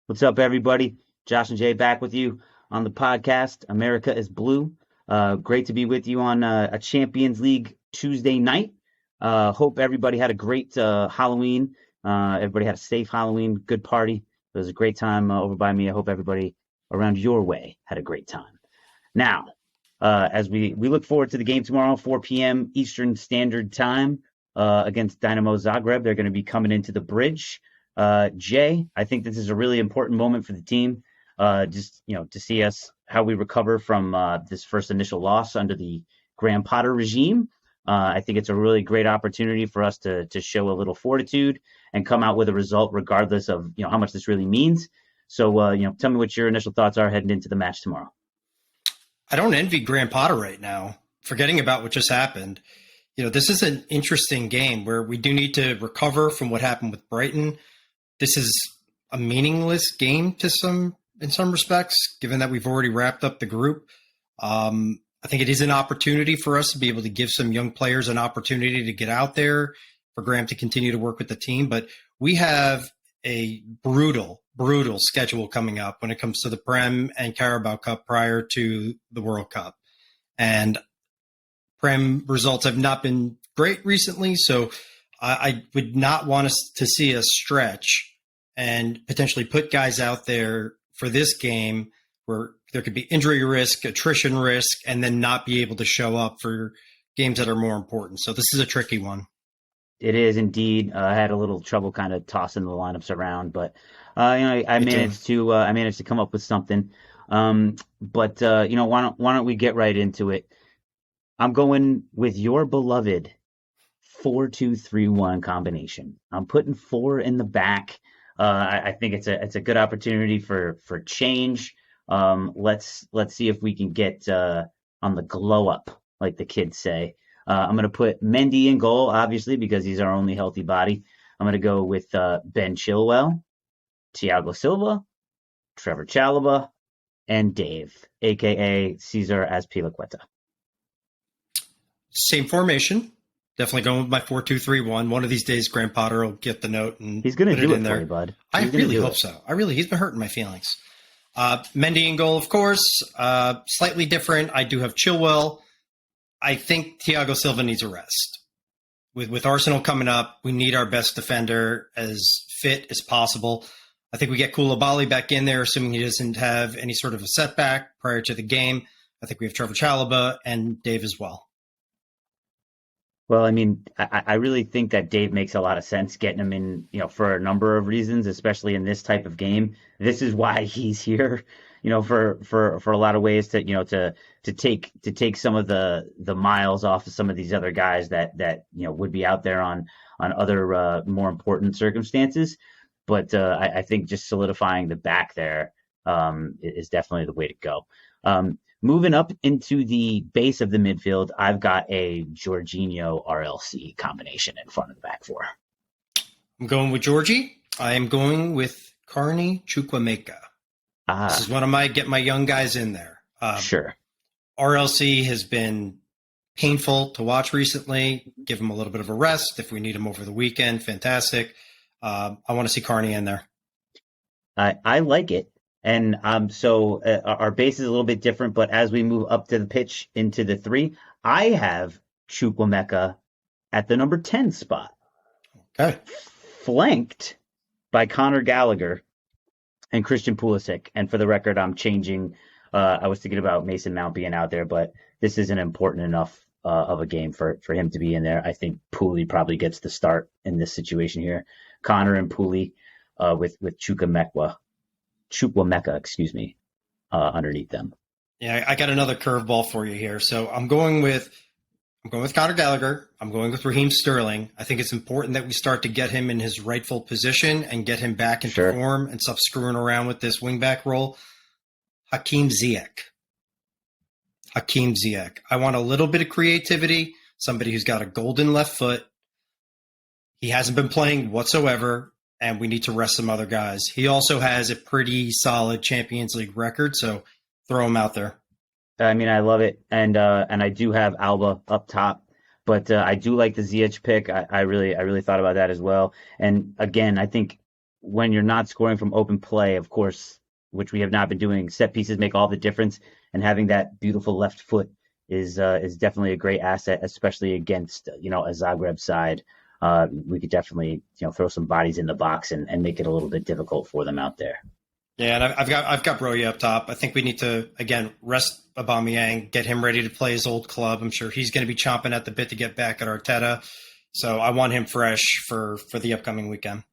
What's up, everybody? Josh and Jay back with you on the podcast. America is Blue. Great to be with you on a Champions League Tuesday night. Hope everybody had a great Halloween. Everybody had a safe Halloween, good party. It was a great time over by me. I hope everybody around your way had a great time. Now, as we look forward to the game tomorrow, 4 p.m. Eastern Standard Time against Dynamo Zagreb. They're going to be coming into the bridge. Jay, I think this is a really important moment for the team. To see us how we recover from this first initial loss under the Graham Potter regime. I think it's a really great opportunity for us to show a little fortitude and come out with a result, regardless of how much this really means. So, tell me what your initial thoughts are heading into the match tomorrow. I don't envy Graham Potter right now. Forgetting about what just happened, this is an interesting game where we do need to recover from what happened with Brighton. This is a meaningless game in some respects, given that we've already wrapped up the group. I think it is an opportunity for us to be able to give some young players an opportunity to get out there, for Graham to continue to work with the team. But we have a brutal schedule coming up when it comes to the Prem and Carabao Cup prior to the World Cup. And Prem results have not been great recently, so I would not want us to see us stretch and potentially put guys out there for this game where there could be injury risk, attrition risk, and then not be able to show up for games that are more important. So this is a tricky one. It is indeed. I had a little trouble kind of tossing the lineups around, but I managed to come up with something. Why don't we get right into it? I'm going with your beloved 4-2-3-1 combination. I'm putting 4 in the back. I think it's a good opportunity for change. Let's see if we can get on the glow up, like the kids say. I'm going to put Mendy in goal, obviously, because he's our only healthy body. I'm going to go with Ben Chillwell, Thiago Silva, Trevor Chalobah, and Dave, a.k.a. Cesar Azpilicueta. Same formation. Definitely going with my 4-2-3-1. One of these days, Graham Potter will get the note and he's going to do it in there. For you, bud. I really hope so. He's been hurting my feelings. Mendy in goal, of course. Slightly different. I do have Chilwell. I think Thiago Silva needs a rest. With Arsenal coming up, we need our best defender as fit as possible. I think we get Koulibaly back in there, assuming he doesn't have any sort of a setback prior to the game. I think we have Trevor Chalobah and Dave as well. Well, I mean, I really think that Dave makes a lot of sense getting him in, for a number of reasons, especially in this type of game. This is why he's here, for a lot of ways to take some of the miles off of some of these other guys that would be out there on other more important circumstances. But I think just solidifying the back there is definitely the way to go. Moving up into the base of the midfield, I've got a Jorginho RLC combination in front of the back four. I'm going with Georgie. I am going with Carney Chukwuemeka. This is one of my young guys in there. Sure. RLC has been painful to watch recently. Give him a little bit of a rest. If we need him over the weekend, fantastic. I want to see Carney in there. I like it. And so our base is a little bit different, but as we move up to the pitch into the 3, I have Chukwuemeka at the number 10 spot. Okay. Flanked by Conor Gallagher and Christian Pulisic. And for the record, I'm changing. I was thinking about Mason Mount being out there, but this isn't important enough of a game for him to be in there. I think Pooley probably gets the start in this situation here. Conor and Pooley with Chukwuemeka, underneath them. Yeah, I got another curveball for you here. So I'm going with Conor Gallagher. I'm going with Raheem Sterling. I think it's important that we start to get him in his rightful position and get him back into form and stop screwing around with this wingback role. Hakim Ziyech. I want a little bit of creativity, somebody who's got a golden left foot. He hasn't been playing whatsoever, and we need to rest some other guys. He also has a pretty solid Champions League record, so throw him out there. I mean, I love it, and I do have Alba up top, but I do like the Ziyech pick. I really thought about that as well. And again, I think when you're not scoring from open play, of course, which we have not been doing, set pieces make all the difference, and having that beautiful left foot is definitely a great asset, especially against a Zagreb side. We could definitely throw some bodies in the box and make it a little bit difficult for them out there. Yeah, and I've got Broja up top. I think we need to again rest Aubameyang, get him ready to play his old club. I'm sure he's going to be chomping at the bit to get back at Arteta. So I want him fresh for the upcoming weekend.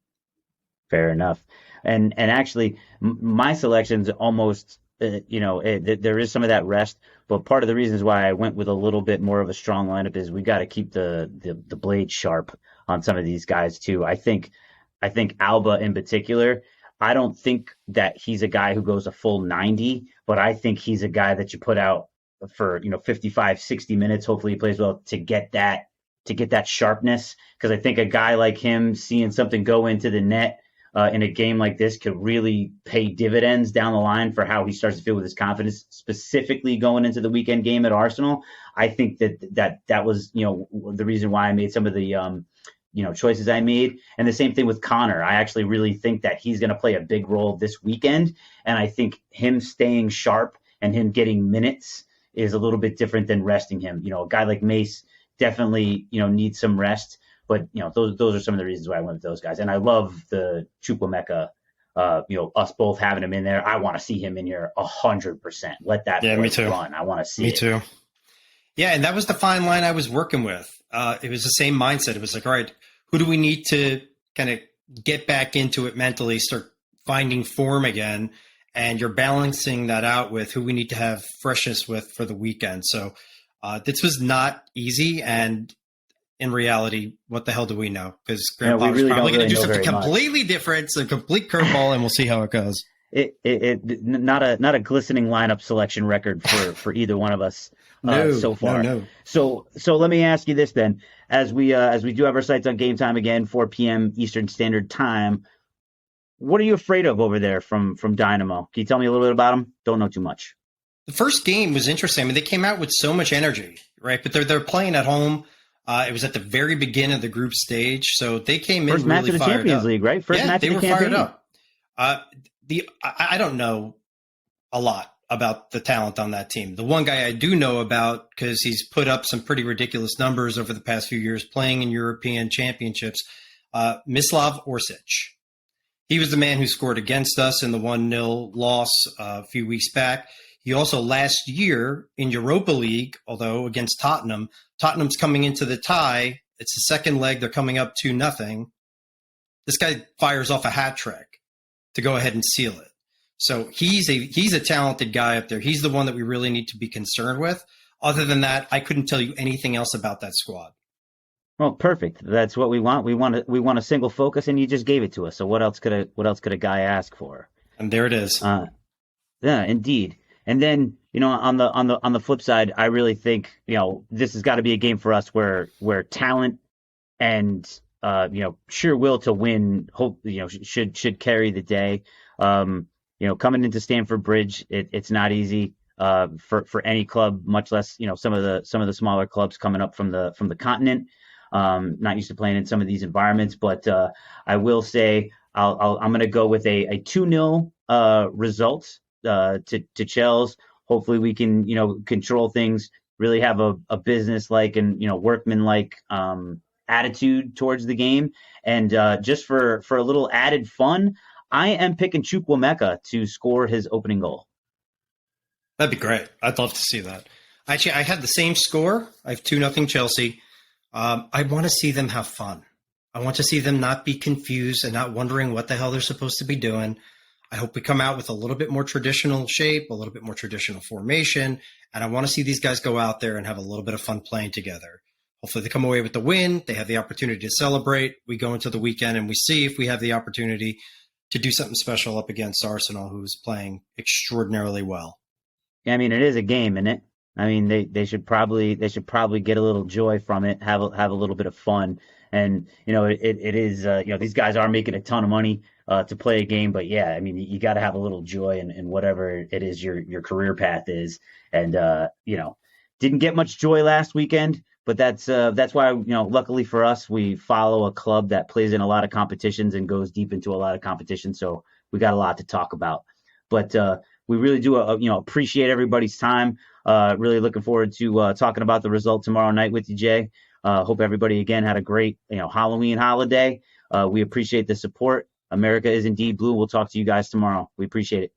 Fair enough. And actually, my selection's almost there is some of that rest, but part of the reasons why I went with a little bit more of a strong lineup is we got to keep the blade sharp on some of these guys too. I think Alba in particular. I don't think that he's a guy who goes a full 90, but I think he's a guy that you put out for 55, 60 minutes. Hopefully he plays well to get that sharpness, because I think a guy like him seeing something go into the net in a game like this could really pay dividends down the line for how he starts to feel with his confidence, specifically going into the weekend game at Arsenal. I think that was the reason why I made some of the choices I made. And the same thing with Connor. I actually really think that he's going to play a big role this weekend. And I think him staying sharp and him getting minutes is a little bit different than resting him. A guy like Mace definitely, needs some rest. But, those are some of the reasons why I went with those guys. And I love the Chukwuemeka, us both having him in there. I want to see him in here 100%. Let that me too. run. I want to see it. Me too. Yeah, and that was the fine line I was working with. It was the same mindset. It was like, all right, who do we need to kind of get back into it mentally, start finding form again? And you're balancing that out with who we need to have freshness with for the weekend. So this was not easy. And in reality, what the hell do we know? Because Grandpa was probably going to do something completely different, a complete curveball, and we'll see how it goes. Not a glistening lineup selection record for either one of us so far. No. So let me ask you this then, as we do have our sights on game time again, 4 p.m. Eastern Standard Time. What are you afraid of over there from Dynamo? Can you tell me a little bit about them? Don't know too much. The first game was interesting. I mean, they came out with so much energy, right? But they're playing at home. It was at the very beginning of the group stage, so they came in really fired up. First match of the Champions League, right? First match of the campaign. Fired up. I don't know a lot about the talent on that team. The one guy I do know about, because he's put up some pretty ridiculous numbers over the past few years playing in European championships, Mislav Orsic. He was the man who scored against us in the 1-0 loss a few weeks back. He also last year in Europa League, although against Tottenham's coming into the tie. It's the second leg. They're coming up 2-0. This guy fires off a hat trick to go ahead and seal it. So he's a talented guy up there. He's the one that we really need to be concerned with. Other than that, I couldn't tell you anything else about that squad. Well, perfect. That's what we want. We want a single focus, and you just gave it to us. So what else could a guy ask for? And there it is. Yeah, indeed. And then, on the flip side, I really think, this has got to be a game for us where talent and sheer will to win, should carry the day. Coming into Stamford Bridge, it's not easy for any club, much less some of the smaller clubs coming up from the continent. Not used to playing in some of these environments, but I will say I'm going to go with a 2-0 result to Chelsea. Hopefully we can control things, really have a business-like and workman-like attitude towards the game. And just for a little added fun, I am picking Chukwuemeka to score his opening goal. That'd be great. I'd love to see that. Actually, I had the same score. I have 2-0 Chelsea. I want to see them have fun. I want to see them not be confused and not wondering what the hell they're supposed to be doing. I hope we come out with a little bit more traditional shape, a little bit more traditional formation, and I want to see these guys go out there and have a little bit of fun playing together. Hopefully they come away with the win. They have the opportunity to celebrate. We go into the weekend and we see if we have the opportunity to do something special up against Arsenal, who's playing extraordinarily well. Yeah, I mean, it is a game, isn't it? I mean, they should probably get a little joy from it, have a little bit of fun. And, it is, these guys are making a ton of money to play a game. But, yeah, I mean, you got to have a little joy in whatever it is your career path is. And, didn't get much joy last weekend But that's why, luckily for us, we follow a club that plays in a lot of competitions and goes deep into a lot of competitions. So we got a lot to talk about. But we really do, appreciate everybody's time. Really looking forward to talking about the result tomorrow night with you, Jay. Hope everybody again had a great, Halloween holiday. We appreciate the support. America is indeed blue. We'll talk to you guys tomorrow. We appreciate it.